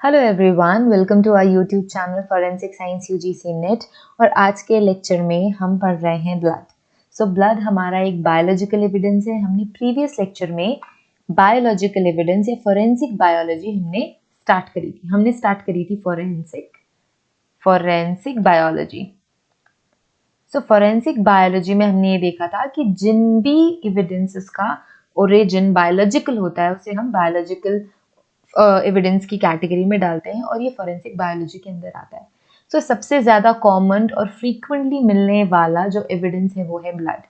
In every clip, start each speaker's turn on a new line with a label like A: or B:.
A: Hello everyone, welcome to our YouTube channel forensic science UGC NET. और आज के lecture में हम पढ़ रहे हैं ब्लड। ब्लड हमारा एक बायोलॉजिकल एविडेंस है। हमने प्रीवियस लेक्चर में बायोलॉजिकल एविडेंस या फॉरेंसिक बायोलॉजी हमने स्टार्ट करी थी फॉरेंसिक बायोलॉजी। फॉरेंसिक बायोलॉजी में हमने ये देखा था कि जिन भी एविडेंसेस का ओरिजिन बायोलॉजिकल होता है उसे हम बायोलॉजिकल एविडेंस की कैटेगरी में डालते हैं और ये फॉरेंसिक बायोलॉजी के अंदर आता है। सबसे ज्यादा कॉमन और फ्रीक्वेंटली मिलने वाला जो एविडेंस है वो है ब्लड,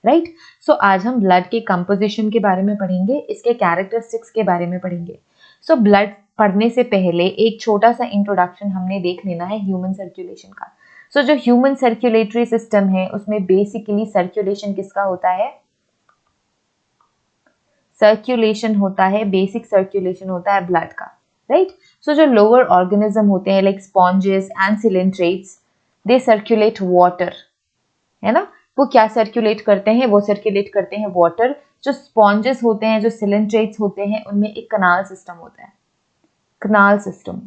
A: राइट। आज हम ब्लड के कंपोजिशन के बारे में पढ़ेंगे, इसके कैरेक्टरिस्टिक्स के बारे में पढ़ेंगे। ब्लड पढ़ने से पहले एक छोटा सा इंट्रोडक्शन हमने देख लेना है ह्यूमन सर्कुलेशन का। जो ह्यूमन सर्कुलेटरी सिस्टम है उसमें बेसिकली सर्कुलेशन किसका होता है? सर्कुलेशन होता है, बेसिक सर्कुलेशन होता है ब्लड का, राइट। जो लोअर ऑर्गेनिज्म होते हैं like sponges and coelenterates, they circulate water, है ना। वो क्या सर्कुलेट करते हैं? वो सर्कुलेट करते हैं वाटर। जो स्पॉन्जेस होते हैं, जो सिलेंट्रेट्स होते हैं, उनमें एक कनाल सिस्टम होता है, कनाल सिस्टम।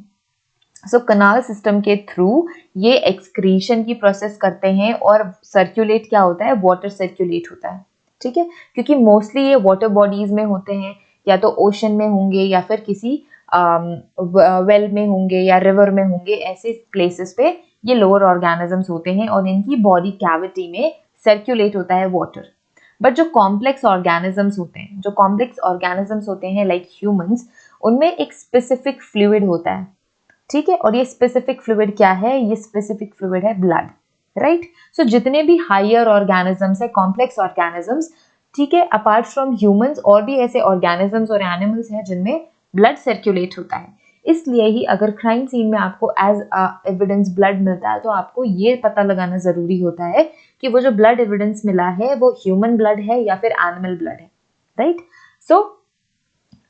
A: कनाल सिस्टम के थ्रू ये एक्सक्रीशन की प्रोसेस करते हैं और सर्कुलेट क्या होता है? वाटर सर्कुलेट होता है, ठीक है। क्योंकि मोस्टली ये वाटर बॉडीज में होते हैं, या तो ओशन में होंगे या फिर किसी वेल में होंगे या रिवर में होंगे। ऐसे प्लेसेस पे ये लोअर ऑर्गेनिजम्स होते हैं और इनकी बॉडी कैविटी में सर्कुलेट होता है वाटर। बट जो कॉम्प्लेक्स ऑर्गेनिजम्स होते हैं लाइक ह्यूमंस, उनमें एक स्पेसिफिक फ्लूइड होता है, ठीक है। और ये स्पेसिफिक फ्लूइड क्या है? ये स्पेसिफिक फ्लूइड है ब्लड, राइट। जितने भी हायर ऑर्गेनिजम्स है, कॉम्प्लेक्स ऑर्गेनिजम्स, ठीक है, अपार्ट फ्रॉम ह्यूमंस और भी ऐसे ऑर्गेनिजम्स और एनिमल्स हैं जिनमें ब्लड सर्कुलेट होता है। इसलिए ही अगर क्राइम सीन में आपको एज एविडेंस ब्लड मिलता है तो आपको ये पता लगाना जरूरी होता है कि वो जो ब्लड एविडेंस मिला है वो ह्यूमन ब्लड है या फिर एनिमल ब्लड है, राइट।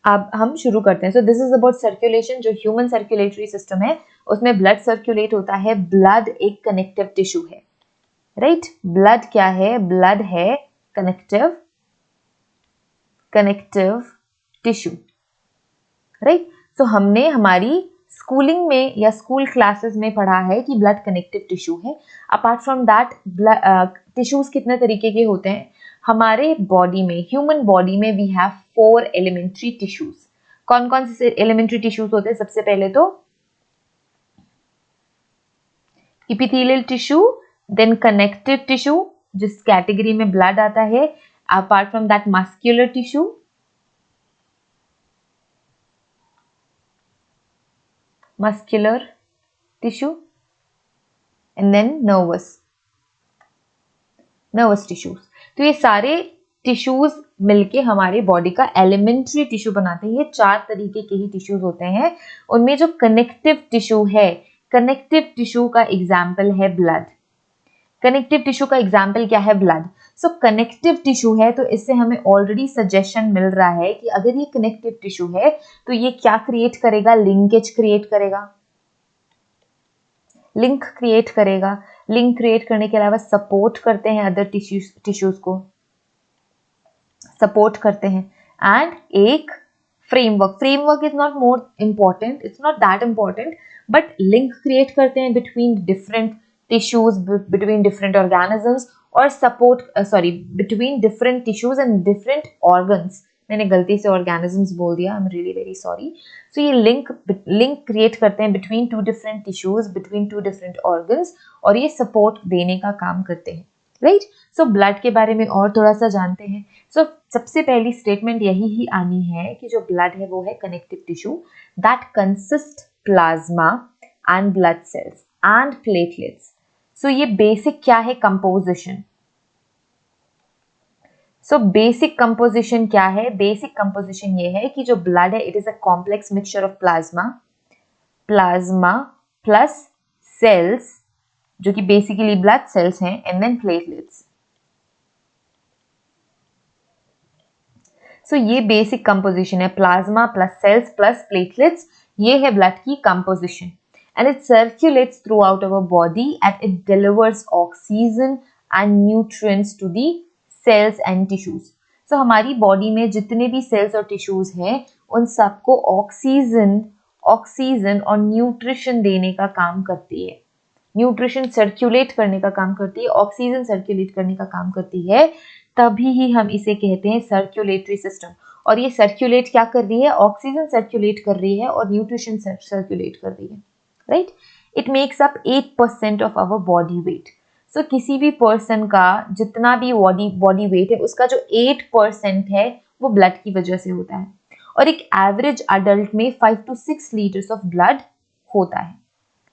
A: अब हम शुरू करते हैं। This is about circulation. जो ह्यूमन सर्कुलेटरी सिस्टम है उसमें ब्लड सर्कुलेट होता है। ब्लड एक कनेक्टिव टिश्यू है, राइट। ब्लड क्या है? ब्लड है कनेक्टिव टिश्यू, राइट। हमने हमारी स्कूलिंग में या स्कूल क्लासेस में पढ़ा है कि ब्लड कनेक्टिव टिश्यू है। अपार्ट फ्रॉम दैट टिश्यूज कितने तरीके के होते हैं हमारे बॉडी में? ह्यूमन बॉडी में वी हैव 4 एलिमेंट्री टिश्यूज। कौन कौन से एलिमेंट्री टिश्यूज होते हैं? सबसे पहले तो epithelial tissue, then connective tissue जिस कैटेगरी में ब्लड आता है। Apart from that muscular tissue, and then nervous tissues. तो ये सारे टिश्यूज मिलके हमारे बॉडी का एलिमेंट्री टिश्यू बनाते हैं। ये 4 तरीके के ही टिश्यूज होते हैं। उनमें जो कनेक्टिव टिश्यू है, कनेक्टिव टिश्यू का एग्जाम्पल है ब्लड। कनेक्टिव टिश्यू का एग्जाम्पल क्या है? ब्लड। कनेक्टिव टिश्यू है तो इससे हमें ऑलरेडी सजेशन मिल रहा है कि अगर ये कनेक्टिव टिश्यू है तो ये क्या क्रिएट करेगा? लिंकेज क्रिएट करेगा, लिंक क्रिएट करने के अलावा सपोर्ट करते हैं, अदर टिश्यूज को सपोर्ट करते हैं। एंड एक framework is not more important, it's not that important, but link create करते हैं between different tissues, between different organisms और between different tissues and different organs. मैंने गलती से ऑर्गेनिजम्स बोल दिया, I am really very sorry. ये लिंक क्रिएट करते हैं between 2 different tissues, between 2 different organs, और ये सपोर्ट देने का काम करते हैं, राइट। ब्लड के बारे में और थोड़ा सा जानते हैं। सबसे पहली स्टेटमेंट यही ही आनी है कि जो ब्लड है वो है connective tissue that consist plasma and blood cells and platelets. ये बेसिक क्या है? कंपोजिशन। बेसिक कंपोजिशन क्या है? बेसिक कंपोजिशन ये है कि जो ब्लड है it is a complex mixture of plasma plus cells, जो कि बेसिकली ब्लड सेल्स हैं, एंड देन प्लेटलेट्स। ये बेसिक कंपोजिशन है, plasma plus cells plus platelets. ये है ब्लड की composition and it circulates throughout our body and it delivers oxygen and nutrients to the cells and tissues. हमारी body में जितने भी sales और टिश्यूज हैं उन सबको ऑक्सीजन ऑक्सीजन और न्यूट्रिशन देने का काम करती है, न्यूट्रिशन सर्कुलेट करने का काम करती है, ऑक्सीजन सर्कुलेट करने का काम करती है, तभी ही हम इसे कहते हैं सर्कुलेटरी सिस्टम। और ये सर्कुलेट क्या कर रही है? ऑक्सीजन सर्कुलेट कर रही है और न्यूट्रिशन सर्कुलेट कर रही है, right. It makes up 8% of our body weight. So किसी भी पर्सन का जितना भी बॉडी वेट है उसका जो 8% है वो ब्लड की वजह से होता है। और एक एवरेज अडल्ट में 5 to 6 लीटर्स ऑफ ब्लड होता है,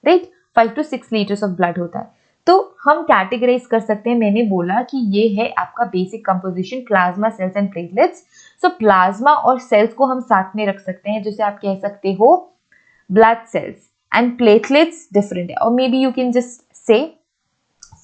A: right. 5 to 6 litres of blood होता है। तो हम कैटेगराइज कर सकते हैं, मैंने बोला कि ये है आपका basic composition, plasma, cells and platelets. So plasma और सेल्स को हम साथ में रख सकते हैं, जैसे आप कह सकते हो blood cells and platelets different है। और may be you can just say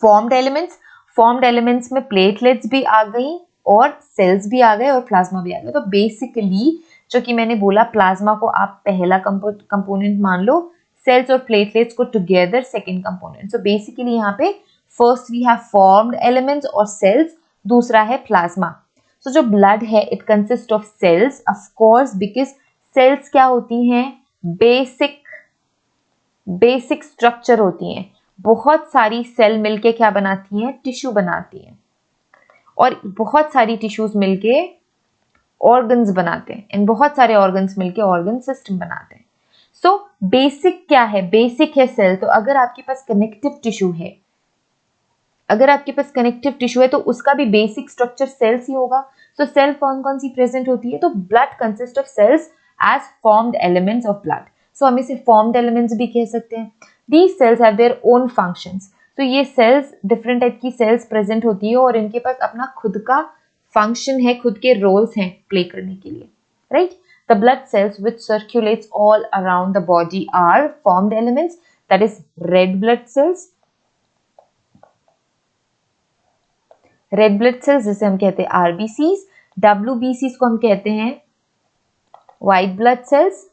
A: formed elements, formed elements में प्लेटलेट्स भी आ गई और सेल्स भी आ गए और प्लाज्मा भी आ गया। तो बेसिकली जो कि मैंने बोला, प्लाज्मा को आप पहला कंपोनेंट मान लो, सेल्स और प्लेटलेट्स को together second component. So basically यहाँ पे first we have formed elements और सेल्स, दूसरा है प्लाज्मा। सो जो ब्लड है it consist of cells, of course, because cells क्या होती हैं? बेसिक स्ट्रक्चर होती हैं। बहुत सारी सेल मिलके क्या बनाती हैं? टिश्यू बनाती हैं। और बहुत सारी टिश्यूज मिलके ऑर्गन्स बनाते हैं, एंड बहुत सारे ऑर्गन्स मिलके ऑर्गन सिस्टम बनाते हैं। सो बेसिक क्या है? बेसिक है सेल। तो अगर आपके पास कनेक्टिव टिश्यू है, तो उसका भी बेसिक स्ट्रक्चर सेल्स ही होगा। सो सेल कौन कौन सी प्रेजेंट होती है? तो blood consist of cells as formed elements of blood. So हम इसे फॉर्म्ड एलिमेंट्स भी कह सकते हैं। These cells have their own functions. तो ये सेल्स, डिफरेंट टाइप की सेल्स प्रेजेंट होती है और इनके पास अपना खुद का फंक्शन है, खुद के रोल्स हैं प्ले करने के लिए, right. The blood cells which circulates all around the body are formed elements, that is red blood cells, जिसे हम कहते हैं RBCs, WBCs को हम कहते हैं white blood cells,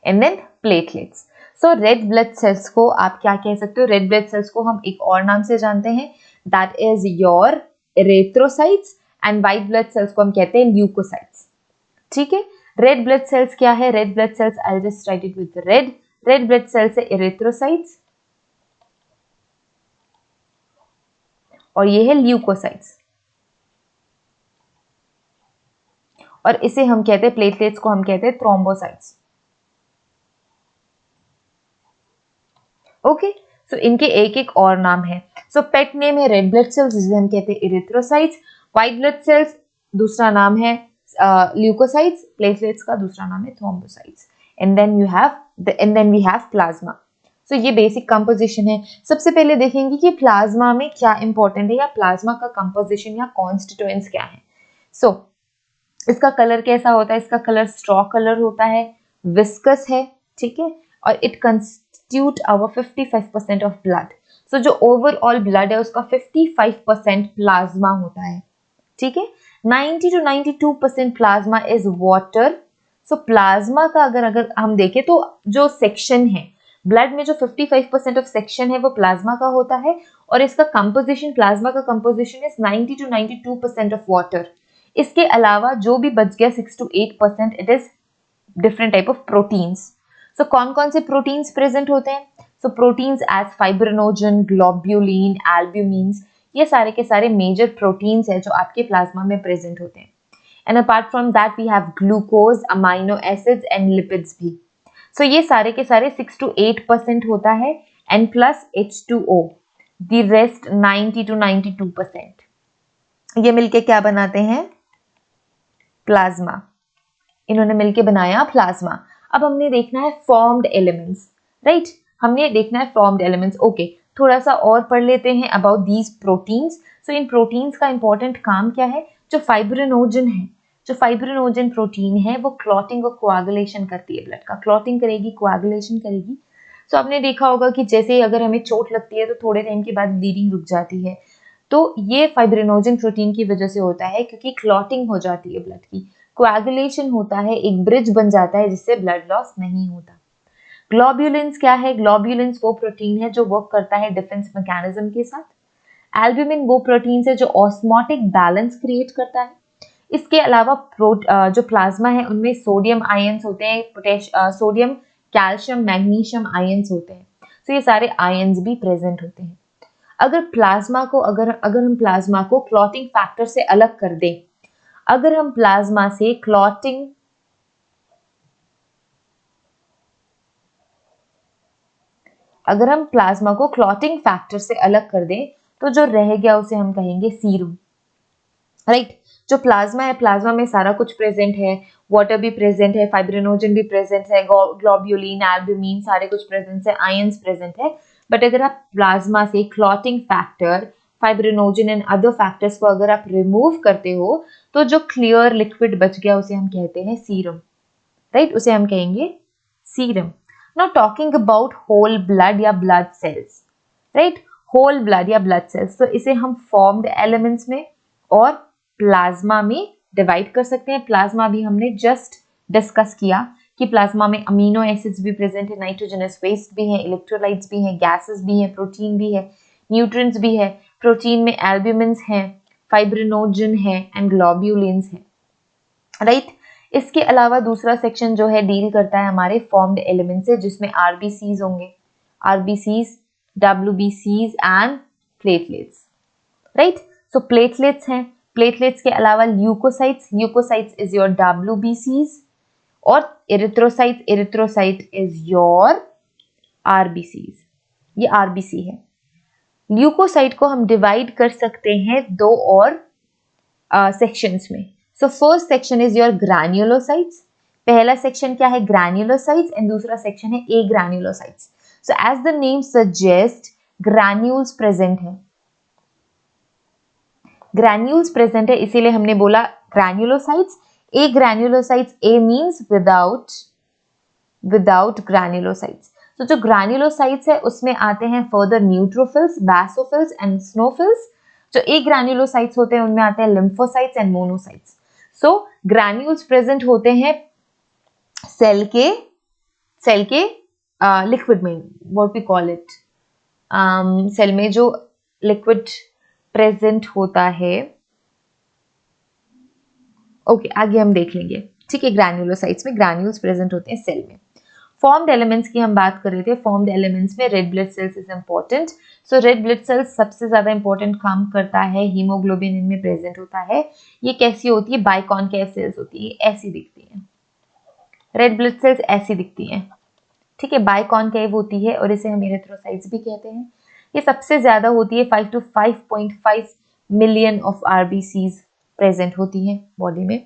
A: and then platelets. So red blood cells को आप क्या कह सकते हो? red blood cells को हम एक और नाम से जानते हैं, that is your erythrocytes, and white blood cells को हम कहते हैं ल्यूकोसाइट्स, ठीक है। रेड ब्लड सेल्स क्या है? Red blood sales, I just right it with red blood sales है इरिथ्रोसाइट्स और ये है ल्यूकोसाइट्स। और इसे हम कहते हैं, प्लेटलेट्स को हम कहते हैं थ्रोम्बोसाइट्स। ओके, सो इनके एक एक और नाम है। सो पेट नेम है रेड ब्लड सेल्स, जिसे हम कहते हैं इरिथ्रोसाइट्स। व्हाइट ब्लड सेल्स दूसरा नाम है ल्यूकोसाइट्स, प्लेटलेट्स का दूसरा नाम है thrombocytes, and then we have plasma. So ये बेसिक कंपोजिशन है। सबसे पहले देखेंगे कि प्लाज्मा में क्या इंपॉर्टेंट है, या प्लाज्मा का कंपोजिशन या कॉन्स्टिट्यूएंट्स क्या है। सो इसका कलर कैसा होता है? इसका कलर स्ट्रॉ कलर होता है, विस्कस है, ठीक है, और it constitute our 55% of blood. So जो ओवरऑल ब्लड है उसका 55% प्लाज्मा होता है, ठीक है। 90 to 92% plasma is water. So plasma का अगर हम देखें तो जो सेक्शन है ब्लड में, जो 55% ऑफ सेक्शन है वो प्लाज्मा का होता है, और इसका कंपोजिशन, प्लाज्मा का composition is 90 to 92% of water. इसके अलावा जो भी बच गया 6 to 8%, it is different type of proteins. So कौन कौन से प्रोटीन्स प्रेजेंट होते हैं? So proteins as fibrinogen, globulin, albumins, ये सारे के सारे मेजर प्रोटीन्स हैं जो आपके प्लाज्मा में प्रेजेंट होते हैं। And apart from that we have glucose, amino acids and lipids भी। सो ये सारे के सारे 6 to 8% होता है, and plus H2O, the rest 90 to 92%। ये मिलके क्या बनाते हैं? प्लाज्मा। इन्होंने मिलके बनाया प्लाज्मा। अब हमने देखना है फॉर्म्ड एलिमेंट्स, राइट। हमने देखना है फॉर्म्ड एलिमेंट्स। ओके, थोड़ा सा और पढ़ लेते हैं about these proteins. So in proteins का इंपॉर्टेंट काम क्या है? जो फाइब्रिनोजन है, जो फाइब्रिनोजन प्रोटीन है वो क्लॉटिंग और कोआगुलेशन करती है, ब्लड का क्लॉटिंग करेगी, कोआगुलेशन करेगी। सो आपने देखा होगा कि जैसे अगर हमें चोट लगती है तो थोड़े टाइम के बाद ब्लीडिंग रुक जाती है, तो ये फाइब्रिनोजन प्रोटीन की वजह से होता है, क्योंकि क्लॉटिंग हो जाती है ब्लड की, कोआगुलेशन होता है, एक ब्रिज बन जाता है जिससे ब्लड लॉस नहीं होता। ग्लोब्यूलिन्स क्या है? ग्लोब्यूलिन्स वो प्रोटीन है जो वर्क करता है डिफेंस मैकेनिज्म के साथ। एल्ब्यूमिन वो प्रोटीन है जो ऑस्मोटिक बैलेंस क्रिएट करता है। इसके अलावा जो प्लाज्मा है उनमें सोडियम आयंस होते हैं, सोडियम, कैल्शियम, मैग्नीशियम आयंस होते हैं। तो ये सारे आयंस भी प्रेजेंट होते हैं। अगर हम प्लाज्मा को क्लॉटिंग फैक्टर से अलग कर दें, अगर हम प्लाज्मा से क्लॉटिंग अगर हम प्लाज्मा को क्लॉटिंग फैक्टर से अलग कर दें तो जो रह गया उसे हम कहेंगे सीरम, राइट। जो प्लाज्मा है, प्लाज्मा में सारा कुछ प्रेजेंट है, वाटर भी प्रेजेंट है, फाइब्रिनोजन भी प्रेजेंट है, ग्लोब्यूलिन, एल्ब्यूमिन सारे कुछ प्रेजेंट है, आयंस प्रेजेंट है। बट अगर आप प्लाज्मा से clotting factor, fibrinogen and other factors को अगर आप रिमूव करते हो तो जो क्लियर लिक्विड बच गया उसे हम कहते हैं सीरम, राइट, उसे हम कहेंगे serum. Now talking about whole blood या blood cells, right, whole blood या ब्लड सेल्स, तो इसे हम फॉर्म्ड एलिमेंट्स में और प्लाज्मा में डिवाइड कर सकते हैं। प्लाज्मा भी हमने जस्ट डिस्कस किया कि प्लाज्मा में अमीनो एसिड्स भी प्रेजेंट है, नाइट्रोजनस वेस्ट भी है, इलेक्ट्रोलाइट्स भी हैं, गैसेस भी हैं, प्रोटीन भी है, न्यूट्रिएंट्स भी है। प्रोटीन में एल्ब्यूमिन्स हैं, फाइब्रिनोजन है एंड ग्लोब्यूलिन्स हैं, राइट। इसके अलावा दूसरा सेक्शन जो है डील करता है हमारे फॉर्म्ड एलिमेंट से, जिसमें आरबीसीज होंगे, आरबीसीज, डब्ल्यूबीसीज and platelets, right. So platelets हैं, प्लेटलेट्स के अलावा ल्यूकोसाइट्स, ल्यूकोसाइट्स इज योर डब्ल्यूबीसीज, और इरिथ्रोसाइट इज योर आरबीसीज, ये आरबीसी है। ल्यूकोसाइट को हम डिवाइड कर सकते हैं दो और सेक्शंस में। So first section is your granulocytes, पहला सेक्शन क्या है, ग्रैन्युलोसाइट्स, एंड दूसरा सेक्शन है agranulocytes. So as the name suggest, granules present है, ग्रैन्यूल्स प्रेजेंट है, इसीलिए हमने बोला granulocytes. Agranulocytes, a means without granulocytes. तो जो ग्रैन्युलोसाइट्स है उसमें आते हैं further neutrophils, basophils and eosinophils. जो ए ग्रैन्युलोसाइट्स होते हैं उनमें आते हैं lymphocytes and monocytes. So granules present होते हैं सेल के लिक्विड में, what we call it, cell में जो लिक्विड प्रेजेंट होता है, ओके, आगे हम देख लेंगे, ठीक है। ग्रैन्युलोसाइट्स में ग्रैन्यूल्स प्रेजेंट होते हैं सेल में। फॉर्म्ड एलिमेंट्स की हम बात कर रहे थे, फॉर्म्ड एलिमेंट्स में red blood cells is important. So red blood sales सबसे ज्यादा इंपॉर्टेंट काम करता है, हीमोग्लोबिन इनमें प्रेजेंट होता है। ये कैसी होती है, बाइकॉन्केव सेल्स होती है, ऐसी दिखती है, रेड ब्लड सेल्स ऐसी दिखती हैं, ठीक है, बाइकॉन्केव होती है, और इसे हम इरिथ्रोसाइट्स भी कहते हैं। ये सबसे ज्यादा होती है, 5 to 5.5 million of RBCs present होती हैं बॉडी में।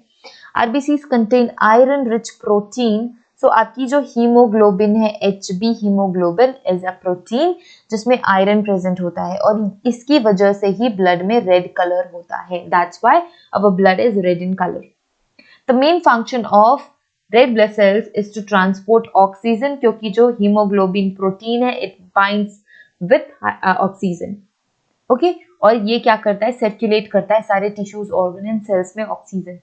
A: RBCs contain iron rich protein. So आपकी जो हीमोग्लोबिन है, HB haemoglobin is a protein जिसमें आयरन प्रेजेंट होता है, और इसकी वजह से ही ब्लड में रेड कलर होता है, that's why our blood is red in colour. The main function of red blood cells is to transport oxygen, क्योंकि जो हीमोग्लोबिन प्रोटीन है it binds with oxygen, okay, और ये क्या करता है, सर्कुलेट करता है सारे टिश्यूज, ऑर्गन एंड सेल्स में ऑक्सीजन।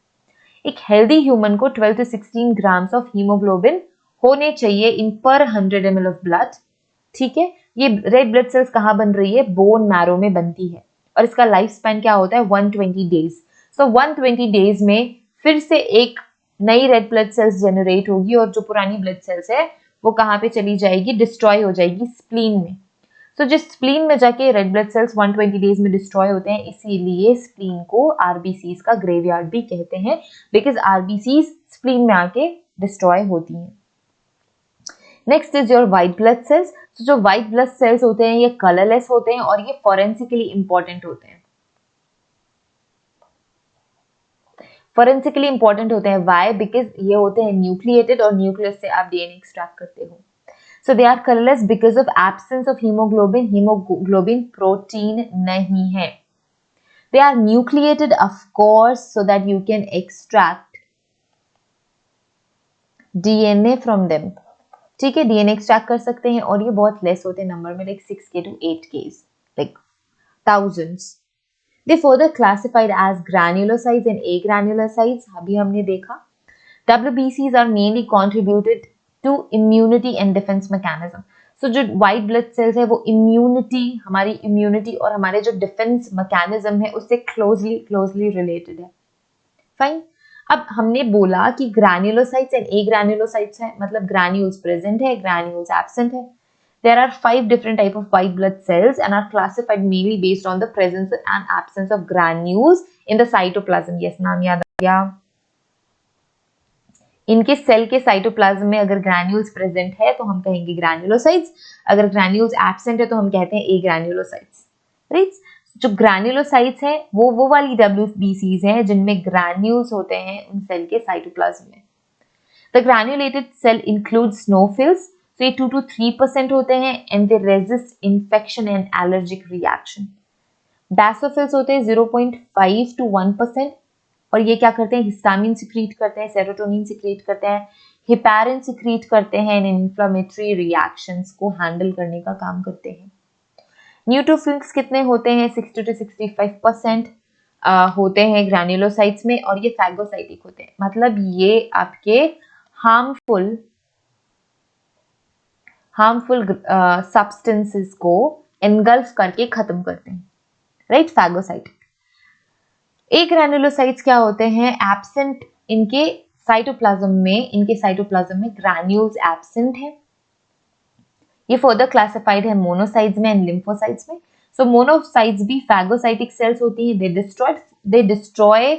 A: एक हेल्दी ह्यूमन को 12 to 16 ग्राम्स ऑफ हीमोग्लोबिन होने चाहिए इन पर 100 ml ऑफ ब्लड, ठीक है। ये रेड ब्लड सेल्स कहाँ बन रही है, बोन मैरो में बनती है, और इसका लाइफ स्पैन क्या होता है, 120 डेज। सो 120 डेज में फिर से एक नई रेड ब्लड सेल्स जनरेट होगी, और जो पुरानी ब्लड सेल्स है वो कहाँ पे चली जाएगी, डिस्ट्रॉय हो जाएगी स्प्लीन में। तो जिस स्प्लीन में जाके रेड ब्लड सेल्स 120 डेज में डिस्ट्रॉय होते हैं, इसीलिए स्प्लीन को आरबीसीज का ग्रेवयार्ड भी कहते हैं, बिकॉज आरबीसीज स्प्लीन में आके डिस्ट्रॉय होती हैं। Next is your white blood cells. तो जो व्हाइट ब्लड सेल्स होते हैं ये कलरलेस होते हैं, और ये फॉरेंसिकली इंपॉर्टेंट होते हैं, फॉरेंसिकली इंपॉर्टेंट होते हैं, व्हाई, बिकॉज ये होते हैं न्यूक्लिएटेड, और न्यूक्लियस से आप डीएनए एक्सट्रैक्ट करते हो। So they are colorless because of absence of hemoglobin. Hemoglobin protein नहीं है. They are nucleated, of course, so that you can extract DNA from them. ठीक है, DNA extract कर सकते हैं, और ये बहुत less होते हैं नंबर में, like 6K to 8K, like thousands. They further classified as granulocytes and agranulocytes. अभी हमने देखा. WBCs are mainly contributed to immunity and defence mechanism. So जो व्हाइट ब्लड सेल्स है वो हमारी इम्यूनिटी और हमारे जो डिफेंस मैकेनिज्म है उससे क्लोजली रिलेटेड है, फाइन। अब हमने बोला कि ग्रैन्युलोसाइट्स एंड एग्रैन्युलोसाइट्स है, मतलब ग्रैन्यूल्स प्रेजेंट है, ग्रैन्यूल्स एब्सेंट है। There are 5 different type of white blood cells and are classified mainly based on the presence and absence of granules in the cytoplasm. Yes, नाम याद आ गया। इनके सेल के cytoplasm में अगर ग्रैन्यूल्स प्रेजेंट है तो हम कहेंगे ग्रैन्युलोसाइट्स, अगर ग्रैन्यूल्स एब्सेंट है तो हम कहते हैं एग्रैन्युलोसाइट्स, राइट। जो ग्रैन्युलोसाइट्स है वो वाली WBCs हैं जिनमें ग्रैन्यूल्स होते हैं उन सेल के साइटोप्लाज्म में। The granulated cell include eosinophils, तो ये 2 to 3% होते हैं and they resist infection and allergic reaction. Basophils होते हैं 0.5 to 1%, और ये क्या करते हैं, हिस्टामिन सिक्रीट करते हैं, सेरोटोनिन सिक्रीट करते हैं, हिपैरिन सिक्रीट करते हैं, इन इन्फ्लेमेटरी रिएक्शंस को हैंडल करने का काम करते हैं। न्यूट्रोफिल्स कितने होते हैं, 60 to 65% होते हैं ग्रैन्युलोसाइट्स में, और ये फैगोसाइटिक होते हैं, मतलब ये आपके हार्मफुल सब्सटेंसेस को एनगल्फ करके खत्म करते हैं, राइट, फैगोसाइटिक। एग्रैन्युलोसाइट्स क्या होते हैं, एब्सेंट इनके साइटोप्लाज्म में ग्रैन्यूल्स एब्सेंट है। ये फर्दर क्लासिफाइड है मोनोसाइट्स में एंड लिम्फोसाइट्स में। सो मोनोसाइट्स भी फैगोसाइटिक सेल्स होती है, they destroy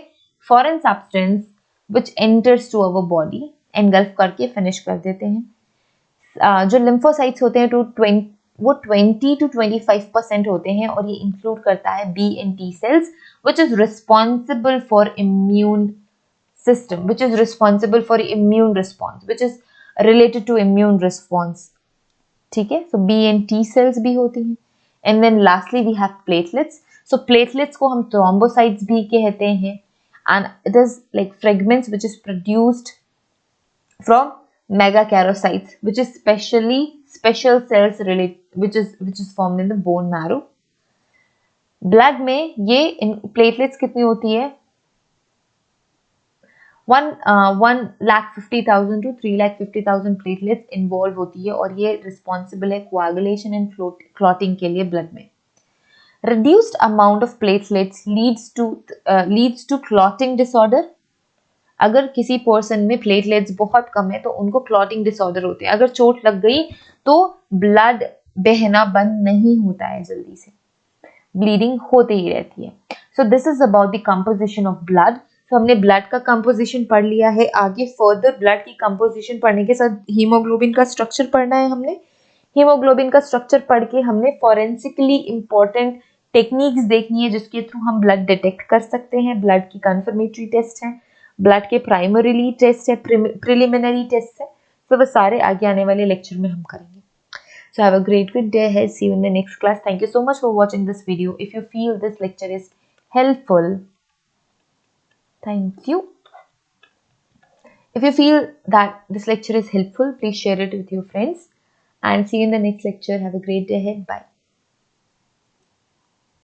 A: foreign substance which enters to our body, engulf करके फिनिश कर देते हैं। जो लिम्फोसाइट्स होते हैं वो 20 to 25% होते हैं, और ये इंक्लूड करता है B and T cells which is responsible for immune system, which is responsible for immune response, which is related to immune response, ठीक है। so B and T cells भी होती हैं। and then lastly we have platelets. so platelets को हम thrombocytes भी कहते हैं, and it is like fragments which is produced from megakaryocytes, which is special cells which is formed in the bone marrow. Blood में ये platelets कितनी होती है, 1,50,000 to 3,50,000 प्लेटलेट्स इन्वॉल्व होती है, और ये रिस्पॉन्सिबल है कोआगुलेशन एंड क्लॉटिंग के लिए ब्लड में। reduced amount of platelets leads to clotting disorder. अगर किसी पर्सन में प्लेटलेट्स बहुत कम है तो उनको क्लॉटिंग डिसऑर्डर होते हैं। अगर चोट लग गई तो ब्लड बहना बंद नहीं होता है, जल्दी से ब्लीडिंग होते ही रहती है। So this is about the composition of blood. तो हमने ब्लड का कंपोजिशन पढ़ लिया है। आगे फर्दर ब्लड की कंपोजिशन पढ़ने के साथ हीमोग्लोबिन का स्ट्रक्चर पढ़ना है हमने। हीमोग्लोबिन का स्ट्रक्चर पढ़ के हमने फॉरेंसिकली इंपॉर्टेंट टेक्निक्स देखनी है जिसके थ्रू हम ब्लड डिटेक्ट कर सकते हैं। ब्लड की कन्फर्मेटरी टेस्ट है, ब्लड के प्राइमरीली टेस्ट है, प्रिलिमिनरी टेस्ट है। तो वो सारे आगे आने वाले लेक्चर में हम करेंगे। So have a great day ahead. See you in the next class. Thank you so much for watching this video. If you feel this lecture is helpful, thank you. If you feel that this lecture is helpful, please share it with your friends. And see you in the next lecture. Have a great day ahead. Bye.